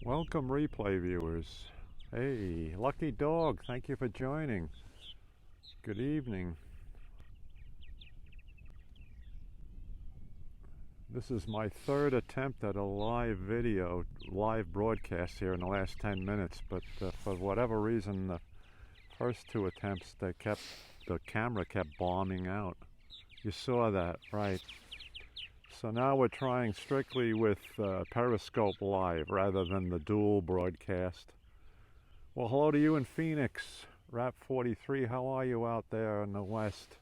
Welcome, replay viewers. Hey, Lucky Dog, thank you for joining. Good evening. This is my third attempt at a live broadcast here in the last 10 minutes, but for whatever reason, the first two attempts, the camera kept bombing out. You saw that, right? So now we're trying strictly with Periscope Live rather than the dual broadcast. Well, hello to you in Phoenix, Rap 43. How are you out there in the West?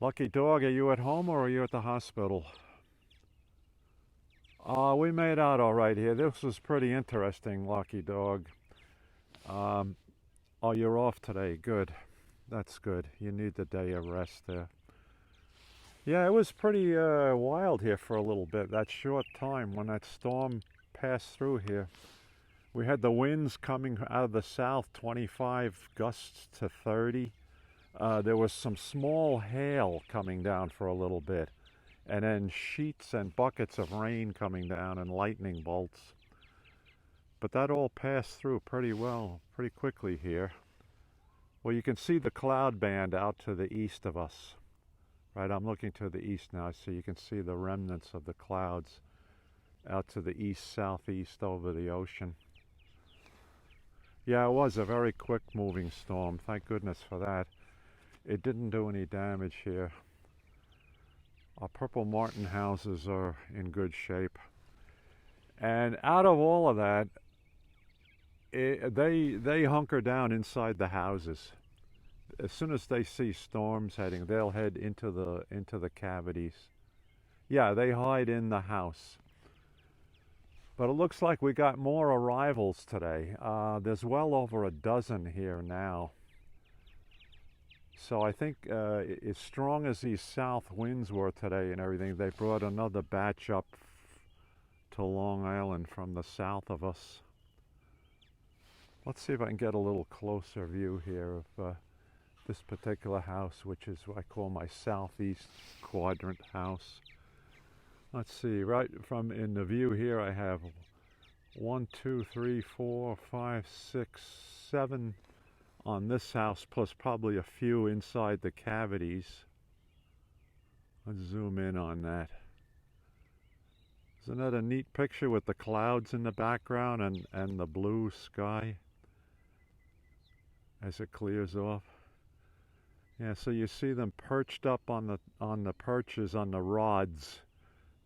Lucky Dog, are you at home or are you at the hospital? We made out all right here. This was pretty interesting, Lucky Dog. Oh, you're off today. Good. That's good. You need the day of rest there. Yeah, it was pretty wild here for a little bit, that short time when that storm passed through here. We had the winds coming out of the south, 25 gusts to 30. There was some small hail coming down for a little bit, and then sheets and buckets of rain coming down and lightning bolts. But that all passed through pretty well, pretty quickly here. Well, you can see the cloud band out to the east of us. Right, I'm looking to the east now, so you can see the remnants of the clouds out to the east, southeast over the ocean. Yeah, it was a very quick moving storm. Thank goodness for that. It didn't do any damage here. Our purple martin houses are in good shape. And out of all of that, they hunker down inside the houses. As soon as they see storms heading, they'll head into the cavities. Yeah, they hide in the house. But it looks like we got more arrivals today. There's well over a dozen here now. So I think as strong as these south winds were today and everything, they brought another batch up to Long Island from the south of us. Let's see if I can get a little closer view here of this particular house, which is what I call my southeast quadrant house. Let's see, right from in the view here, I have 1, 2, 3, 4, 5, 6, 7 on this house, plus probably a few inside the cavities. Let's zoom in on that. Isn't that a neat picture with the clouds in the background and the blue sky as it clears off? Yeah, so you see them perched up on the perches on the rods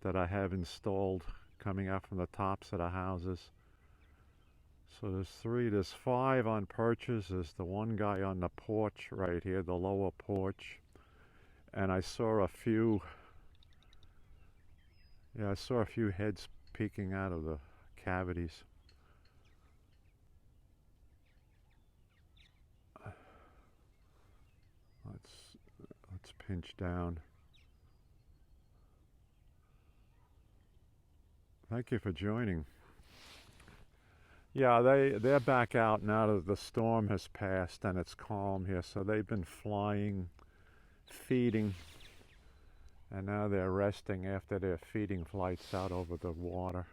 that I have installed coming out from the tops of the houses. So there's 5 on perches. There's the one guy on the porch right here, the lower porch. And I saw a few heads peeking out of the cavities. Let's pinch down. Thank you for joining. Yeah, they're back out now that the storm has passed and it's calm here. So they've been flying, feeding, and now they're resting after their feeding flights out over the water.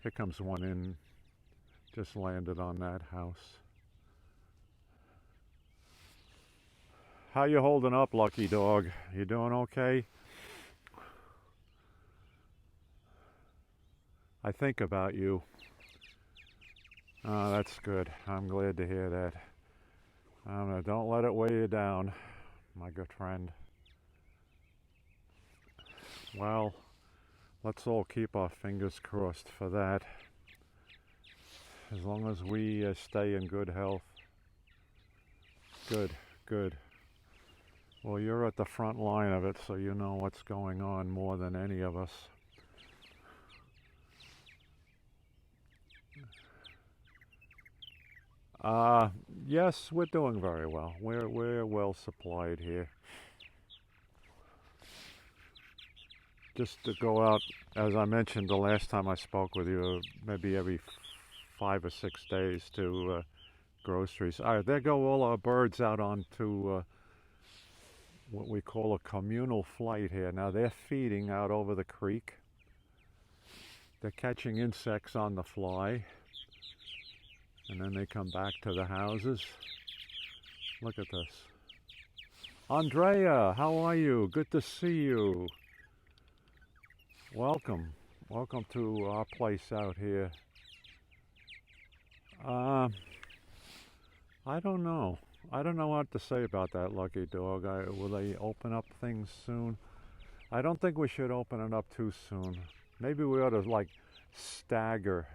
Here comes one in, just landed on that house. How you holding up, Lucky Dog? You doing okay? I think about you. Oh, that's good. I'm glad to hear that. Don't let it weigh you down, my good friend. Well, let's all keep our fingers crossed for that. As long as we stay in good health. Good, good. Well, you're at the front line of it, so you know what's going on more than any of us. Yes, we're doing very well. We're well supplied here. Just to go out, as I mentioned the last time I spoke with you, maybe every 5 or 6 days to groceries. All right, there go all our birds out onto what we call a communal flight here. Now they're feeding out over the creek. They're catching insects on the fly, and then they come back to the houses. Look at this. Andrea, how are you? Good to see you. Welcome. Welcome to our place out here. I don't know. I don't know what to say about that lucky dog. Will they open up things soon? I don't think we should open it up too soon. Maybe we ought to like stagger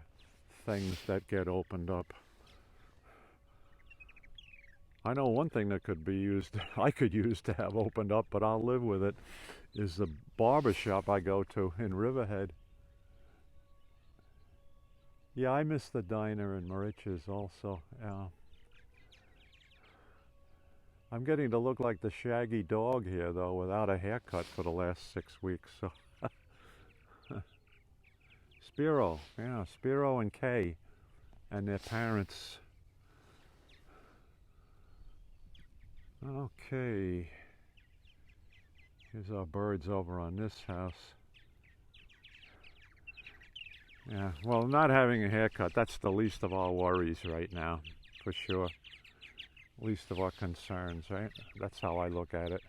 things that get opened up. I know one thing that could be used, I could use to have opened up, but I'll live with it, is the barber shop I go to in Riverhead. Yeah, I miss the diner in Moriches also. I'm getting to look like the shaggy dog here, though, without a haircut for the last 6 weeks. So, Spiro, yeah, Spiro and Kay, and their parents. Okay, here's our birds over on this house. Yeah, well, not having a haircut, that's the least of our worries right now, for sure. Least of our concerns, right? That's how I look at it.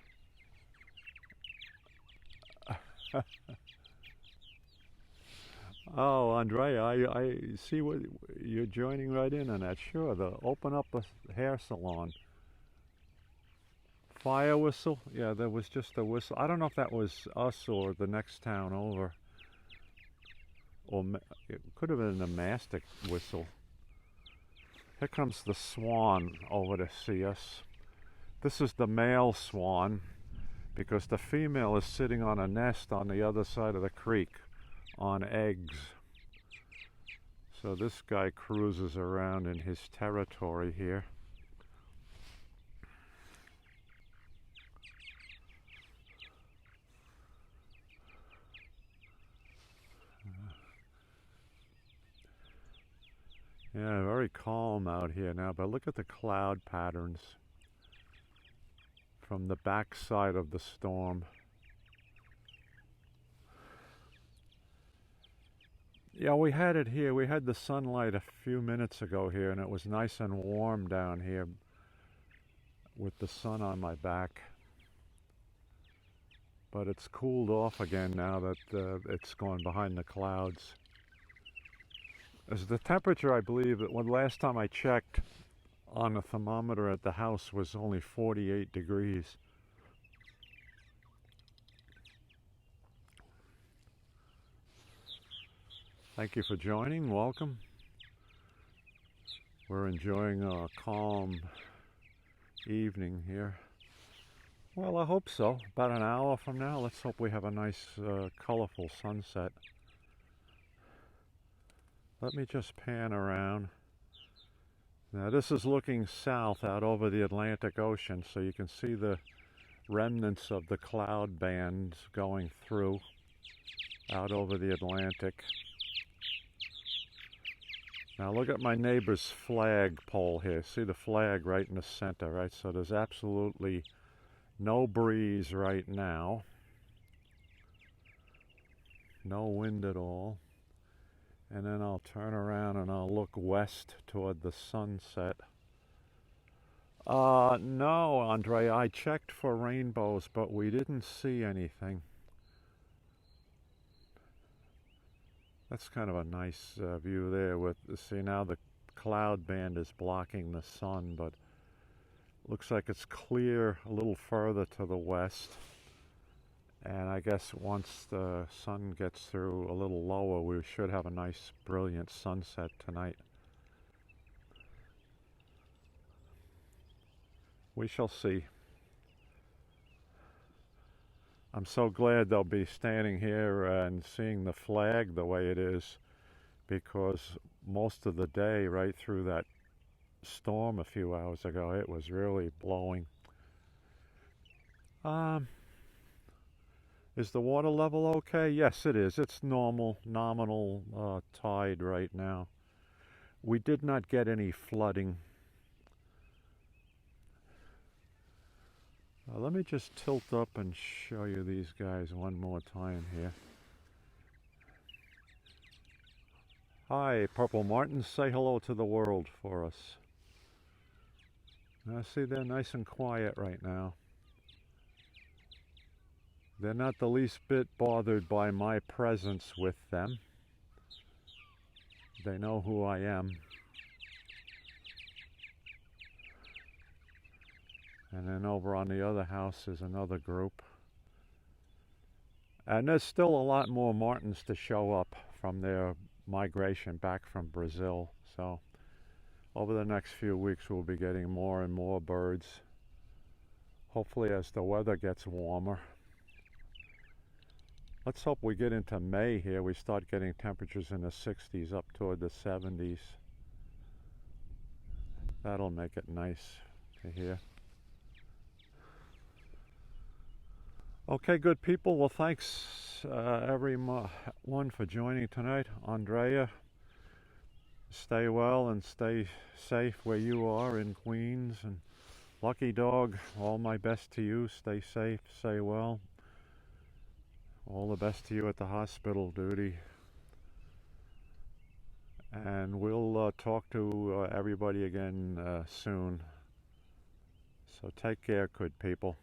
Oh, Andrea, I see what you're joining right in on that. Sure, the open up a hair salon. Fire whistle? Yeah, there was just a whistle. I don't know if that was us or the next town over. Or it could have been a mastic whistle. Here comes the swan over to see us. This is the male swan because the female is sitting on a nest on the other side of the creek on eggs. So this guy cruises around in his territory here. Yeah, very calm out here now, but look at the cloud patterns from the backside of the storm. Yeah, we had it here. We had the sunlight a few minutes ago here, and it was nice and warm down here with the sun on my back. But it's cooled off again now that it's gone behind the clouds. As the temperature, I believe, that when last time I checked on the thermometer at the house was only 48 degrees. Thank you for joining. Welcome. We're enjoying a calm evening here. Well, I hope so. About an hour from now, let's hope we have a nice, colorful sunset. Let me just pan around. Now this is looking south out over the Atlantic Ocean, so you can see the remnants of the cloud bands going through out over the Atlantic. Now look at my neighbor's flag pole here. See the flag right in the center, right? So there's absolutely no breeze right now. No wind at all. And then I'll turn around and I'll look west toward the sunset. No, Andre, I checked for rainbows, but we didn't see anything. That's kind of a nice view there with, see now the cloud band is blocking the sun, but looks like it's clear a little further to the west. And I guess once the sun gets through a little lower, we should have a nice, brilliant sunset tonight. We shall see. I'm so glad they'll be standing here and seeing the flag the way it is, because most of the day, right through that storm a few hours ago, it was really blowing. Is the water level okay? Yes, it is. It's normal, nominal tide right now. We did not get any flooding. Let me just tilt up and show you these guys one more time here. Hi, Purple Martins. Say hello to the world for us. Now, see, they're nice and quiet right now. They're not the least bit bothered by my presence with them. They know who I am. And then over on the other house is another group. And there's still a lot more martins to show up from their migration back from Brazil. So over the next few weeks we'll be getting more and more birds. Hopefully as the weather gets warmer. Let's hope we get into May here. We start getting temperatures in the 60s up toward the 70s. That'll make it nice to hear. Okay, good people. Well, thanks everyone for joining tonight. Andrea, stay well and stay safe where you are in Queens. And Lucky Dog, all my best to you. Stay safe, stay well. All the best to you at the hospital duty. And we'll talk to everybody again soon. So take care, good people.